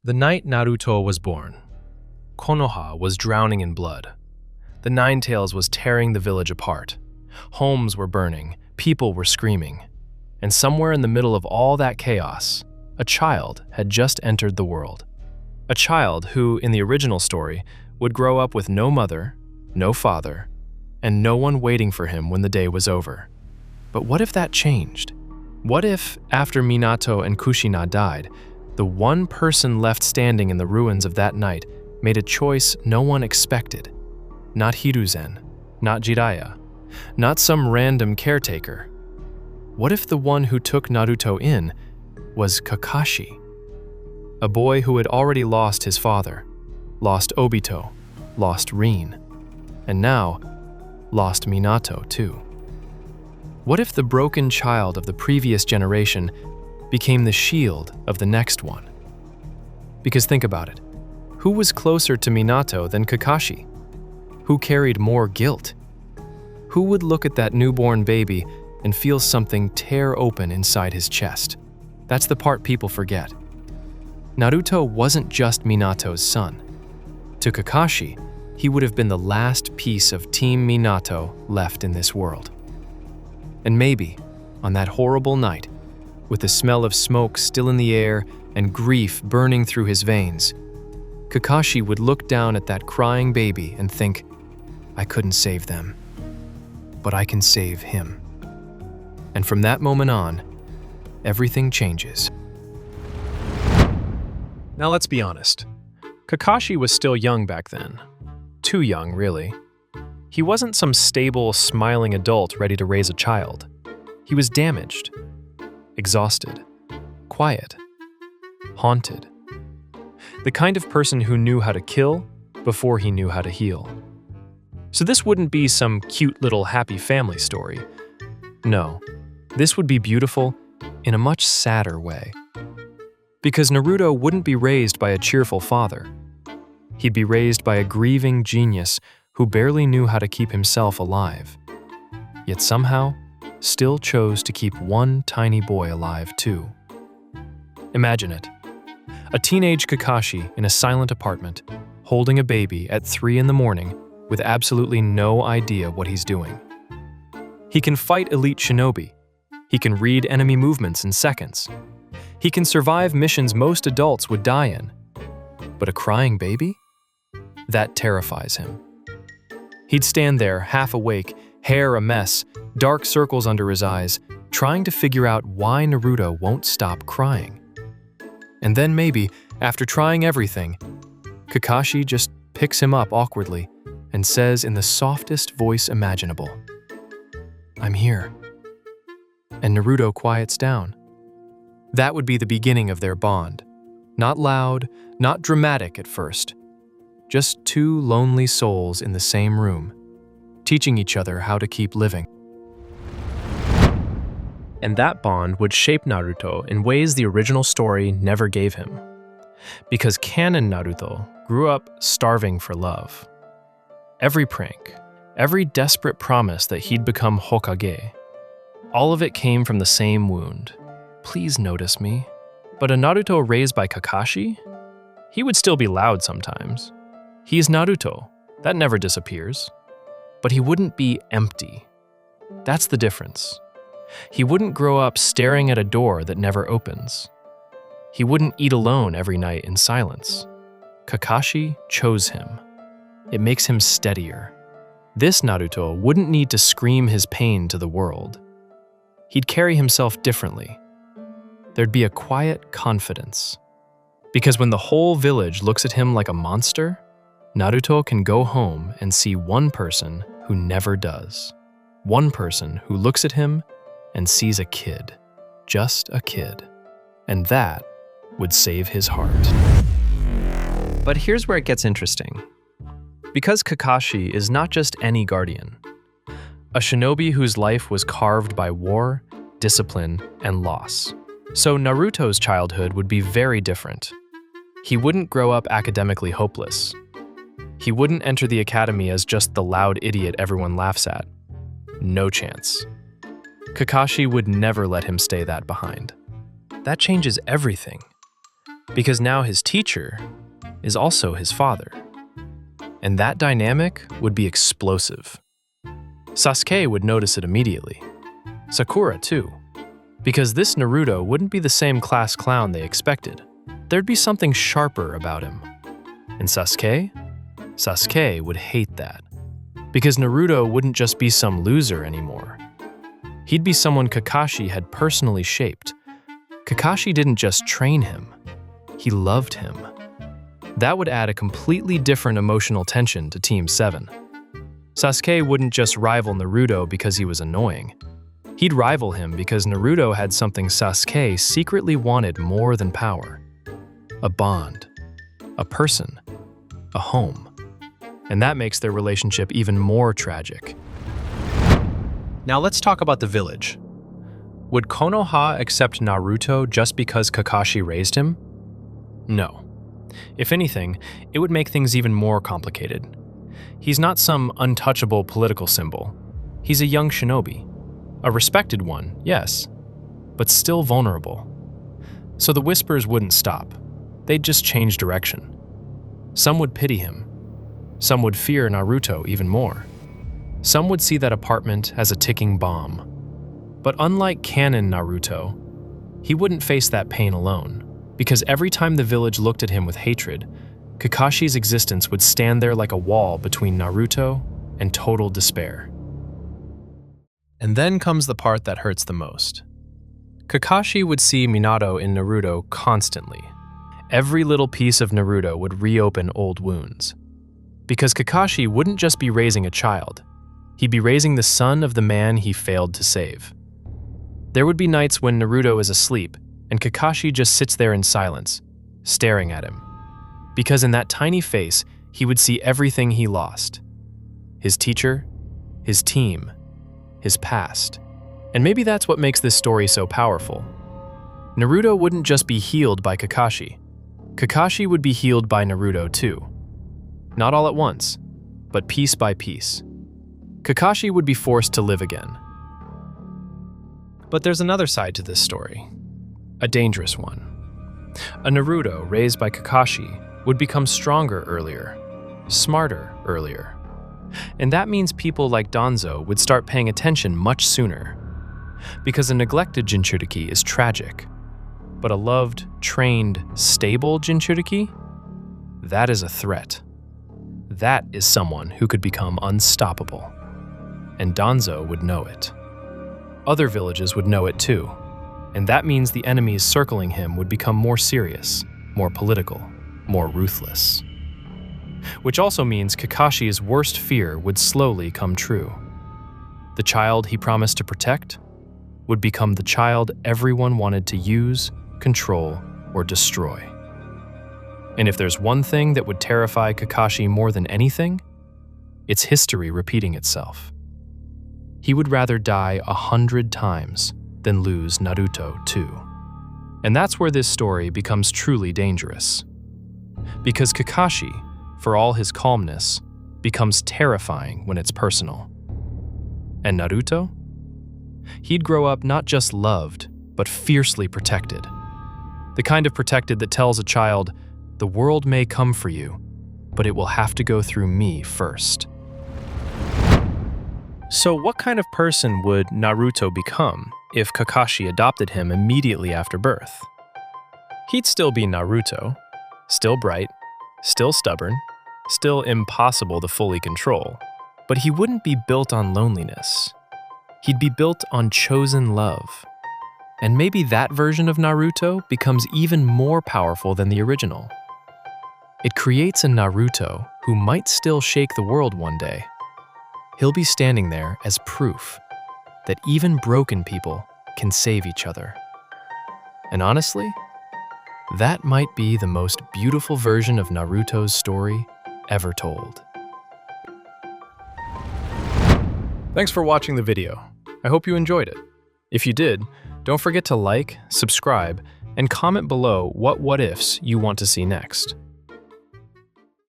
The night Naruto was born, Konoha was drowning in blood. The Nine-Tails was tearing the village apart. Homes were burning, people were screaming. And somewhere in the middle of all that chaos, a child had just entered the world. A child who, in the original story, would grow up with no mother, no father, and no one waiting for him when the day was over. But what if that changed? What if, after Minato and Kushina died, the one person left standing in the ruins of that night made a choice no one expected? Not Hiruzen, not Jiraiya, not some random caretaker. What if the one who took Naruto in was Kakashi? A boy who had already lost his father, lost Obito, lost Rin, and now lost Minato too. What if the broken child of the previous generation became the shield of the next one? Because think about it, who was closer to Minato than Kakashi? Who carried more guilt? Who would look at that newborn baby and feel something tear open inside his chest? That's the part people forget. Naruto wasn't just Minato's son. To Kakashi, he would have been the last piece of Team Minato left in this world. And maybe, on that horrible night, with the smell of smoke still in the air and grief burning through his veins, Kakashi would look down at that crying baby and think, I couldn't save them, but I can save him. And from that moment on, everything changes. Now let's be honest. Kakashi was still young back then. Too young, really. He wasn't some stable, smiling adult ready to raise a child. He was damaged, exhausted, quiet, haunted. The kind of person who knew how to kill before he knew how to heal. So this wouldn't be some cute little happy family story. No, this would be beautiful in a much sadder way. Because Naruto wouldn't be raised by a cheerful father. He'd be raised by a grieving genius who barely knew how to keep himself alive, yet somehow still chose to keep one tiny boy alive too. Imagine it. A teenage Kakashi in a silent apartment, holding a baby at 3 a.m. with absolutely no idea what he's doing. He can fight elite shinobi. He can read enemy movements in seconds. He can survive missions most adults would die in. But a crying baby? That terrifies him. He'd stand there, half awake, hair a mess, dark circles under his eyes, trying to figure out why Naruto won't stop crying. And then maybe, after trying everything, Kakashi just picks him up awkwardly and says in the softest voice imaginable, I'm here. And Naruto quiets down. That would be the beginning of their bond. Not loud, not dramatic at first. Just two lonely souls in the same room, teaching each other how to keep living. And that bond would shape Naruto in ways the original story never gave him. Because canon Naruto grew up starving for love. Every prank, every desperate promise that he'd become Hokage, all of it came from the same wound. Please notice me. But a Naruto raised by Kakashi? He would still be loud sometimes. He's Naruto. That never disappears. But he wouldn't be empty. That's the difference. He wouldn't grow up staring at a door that never opens. He wouldn't eat alone every night in silence. Kakashi chose him. It makes him steadier. This Naruto wouldn't need to scream his pain to the world. He'd carry himself differently. There'd be a quiet confidence. Because when the whole village looks at him like a monster, Naruto can go home and see one person who never does. One person who looks at him and sees a kid. Just a kid. And that would save his heart. But here's where it gets interesting. Because Kakashi is not just any guardian. A shinobi whose life was carved by war, discipline, and loss. So Naruto's childhood would be very different. He wouldn't grow up academically hopeless. He wouldn't enter the academy as just the loud idiot everyone laughs at. No chance. Kakashi would never let him stay that behind. That changes everything. because now his teacher is also his father. And that dynamic would be explosive. Sasuke would notice it immediately. Sakura too, because this Naruto wouldn't be the same class clown they expected. There'd be something sharper about him. And Sasuke would hate that, because Naruto wouldn't just be some loser anymore. He'd be someone Kakashi had personally shaped. Kakashi didn't just train him, he loved him. That would add a completely different emotional tension to Team 7. Sasuke wouldn't just rival Naruto because he was annoying. He'd rival him because Naruto had something Sasuke secretly wanted more than power. A bond, a person, a home. And that makes their relationship even more tragic. Now let's talk about the village. Would Konoha accept Naruto just because Kakashi raised him? No. If anything, it would make things even more complicated. He's not some untouchable political symbol. He's a young shinobi. A respected one, yes, but still vulnerable. So the whispers wouldn't stop. They'd just change direction. Some would pity him. Some would fear Naruto even more. Some would see that apartment as a ticking bomb. But unlike canon Naruto, he wouldn't face that pain alone, because every time the village looked at him with hatred, Kakashi's existence would stand there like a wall between Naruto and total despair. And then comes the part that hurts the most. Kakashi would see Minato in Naruto constantly. Every little piece of Naruto would reopen old wounds. Because Kakashi wouldn't just be raising a child, he'd be raising the son of the man he failed to save. There would be nights when Naruto is asleep and Kakashi just sits there in silence, staring at him. Because in that tiny face, he would see everything he lost. His teacher, his team, his past. And maybe that's what makes this story so powerful. Naruto wouldn't just be healed by Kakashi. Kakashi would be healed by Naruto too. Not all at once, but piece by piece. Kakashi would be forced to live again. But there's another side to this story. A dangerous one. A Naruto raised by Kakashi would become stronger earlier, smarter earlier. And that means people like Danzo would start paying attention much sooner. Because a neglected Jinchuriki is tragic, but a loved, trained, stable Jinchuriki? That is a threat. That is someone who could become unstoppable. And Danzo would know it. Other villages would know it too. And that means the enemies circling him would become more serious, more political, more ruthless. Which also means Kakashi's worst fear would slowly come true. The child he promised to protect would become the child everyone wanted to use, control, or destroy. And if there's one thing that would terrify Kakashi more than anything, it's history repeating itself. He would rather die 100 times than lose Naruto too. And that's where this story becomes truly dangerous. Because Kakashi, for all his calmness, becomes terrifying when it's personal. And Naruto? He'd grow up not just loved, but fiercely protected. The kind of protected that tells a child, the world may come for you, but it will have to go through me first. So what kind of person would Naruto become if Kakashi adopted him immediately after birth? He'd still be Naruto, still bright, still stubborn, still impossible to fully control, but he wouldn't be built on loneliness. He'd be built on chosen love. And maybe that version of Naruto becomes even more powerful than the original. It creates a Naruto who might still shake the world one day. He'll be standing there as proof that even broken people can save each other. And honestly, that might be the most beautiful version of Naruto's story ever told. Thanks for watching the video. I hope you enjoyed it. If you did, don't forget to like, subscribe, and comment below what ifs you want to see next.